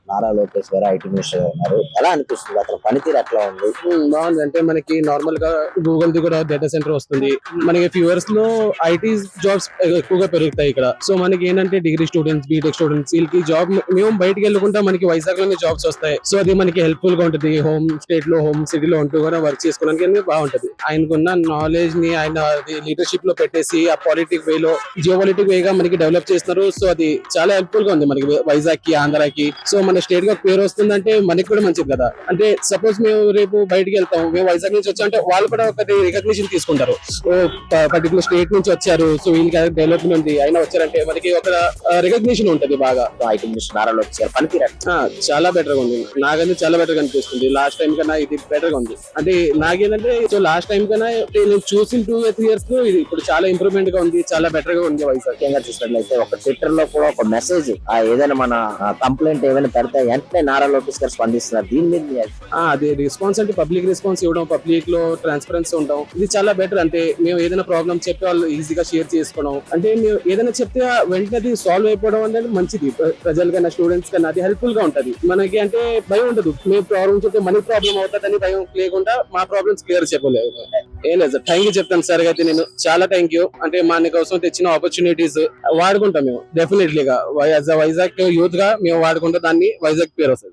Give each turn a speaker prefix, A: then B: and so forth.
A: నారా లోకేష్ గారు IT minister ఉన్నారు. ఎలా అనిపిస్తుంది అతని పనితీరు ఎట్లా ఉంది?
B: బాగుంది. అంటే మనకి నార్మల్ గా గూగుల్ ది కూడా డేటా సెంటర్ వస్తుంది. మనకి ఫ్యూ ఇయర్స్ లో ఐటీ జాబ్స్ ఎక్కువగా పెరుగుతాయి ఇక్కడ. సో మనకి ఏంటంటే డిగ్రీ స్టూడెంట్స్, బీటెక్ స్టూడెంట్స్ వీళ్ళకి జాబ్ మేము బయటకు వెళ్ళకుండా మనకి వైజాగ్ లోనే జాబ్స్ వస్తాయి. సో అది మనకి హెల్ప్ఫుల్ గా ఉంటుంది. హోమ్ స్టేట్ లో, హోమ్ సిటీ లో ఉంటూ కూడా వర్క్ చేసుకోవడానికి అనేది బాగుంటది. ఆయనకున్న నాలెడ్జ్ ని ఆయన లీడర్షిప్ లో పెట్టేసి ఆ పాలిటిక్ వే లో, జియో పాలిటిక్ వేగా మనకి డెవలప్ చేస్తున్నారు. సో అది చాలా హెల్ప్ఫుల్ గా ఉంది మనకి వైజాగ్ కి, ఆంధ్రాకి. సో మన స్టేట్ గా పేరు వస్తుందంటే మనకి కూడా మంచిది కదా. అంటే సపోజ్ మేము రేపు బయటికి వెళ్తాం, మేము వైజాగ్ నుంచి వచ్చాం అంటే వాళ్ళు కూడా ఒక రికగ్నిషన్ తీసుకుంటారు. పర్టికులర్ స్టేట్ నుంచి వచ్చారు, సో వీళ్ళకి డెవలప్మెంట్ ఉంది, అయినా వచ్చారంటే మనకి ఒక రికగ్నిషన్ ఉంటది బాగా.
A: ఐటీ మినిస్టర్ నారా లోకేష్ గారు పనితీరు ఎట్లా?
B: చాలా బెటర్ గా ఉంది. నాకైతే చాలా బెటర్ గా అనిపిస్తుంది. లాస్ట్ టైం కన్నా ఇది బెటర్ గా ఉంది. అంటే నాకేంటంటే సో లాస్ట్ టైం కన్నా నేను చూసిన 2 years లో ఇది ఇప్పుడు చాలా ఇంప్రూవ్మెంట్ గా ఉంది, చాలా బెటర్ గా ఉంది వైజాగ్.
A: ముఖ్యంగా చూసినట్లయితే ఒక ట్విట్టర్ లో కూడా ఒక మెసేజ్ ఏదైనా మన కంప్లైంట్ ఏమైనా పెడితే వెంటనే నారా లోకేష్ గారు స్పందిస్తున్నారు. దీని మీద
B: అది రెస్పాన్స్ అంటే పబ్లిక్ రెస్పాన్స్ ఇవ్వడం, పబ్లిక్ లో ట్రాన్స్పరెన్సీ ఉండడం, ఇది చాలా బెటర్. అంటే మేము ఏదైనా ప్రాబ్లమ్ చెప్పి వాళ్ళు ఈజీగా షేర్ చేసుకోవడం, అంటే మేము ఏదైనా చెప్తే వెంటనే అది సాల్వ్ అయిపోవడం అనేది మంచిది. ప్రజలకైనా, స్టూడెంట్స్ కన్నా అది హెల్ప్ఫుల్ గా ఉంటది. మనకి అంటే భయం ఉండదు. మేము ప్రాబ్లమ్ చెప్తే మనకి ప్రాబ్లం అవుతుందని భయం లేకుండా మా ప్రాబ్లమ్స్ క్లియర్ చెప్పలేదు. ఏం లేదు సార్, థ్యాంక్ యూ చెప్తాను సార్. అయితే నేను చాలా థ్యాంక్ యూ. అంటే మన కోసం తెచ్చిన ఆపర్చునిటీస్ వాడుకుంటాం మేము డెఫినెట్లీగా. యాజ్ అ వైజాగ్ యూత్ గా మేము వాడుకుంటే దాన్ని వైజాగ్ పేరు వస్తుంది.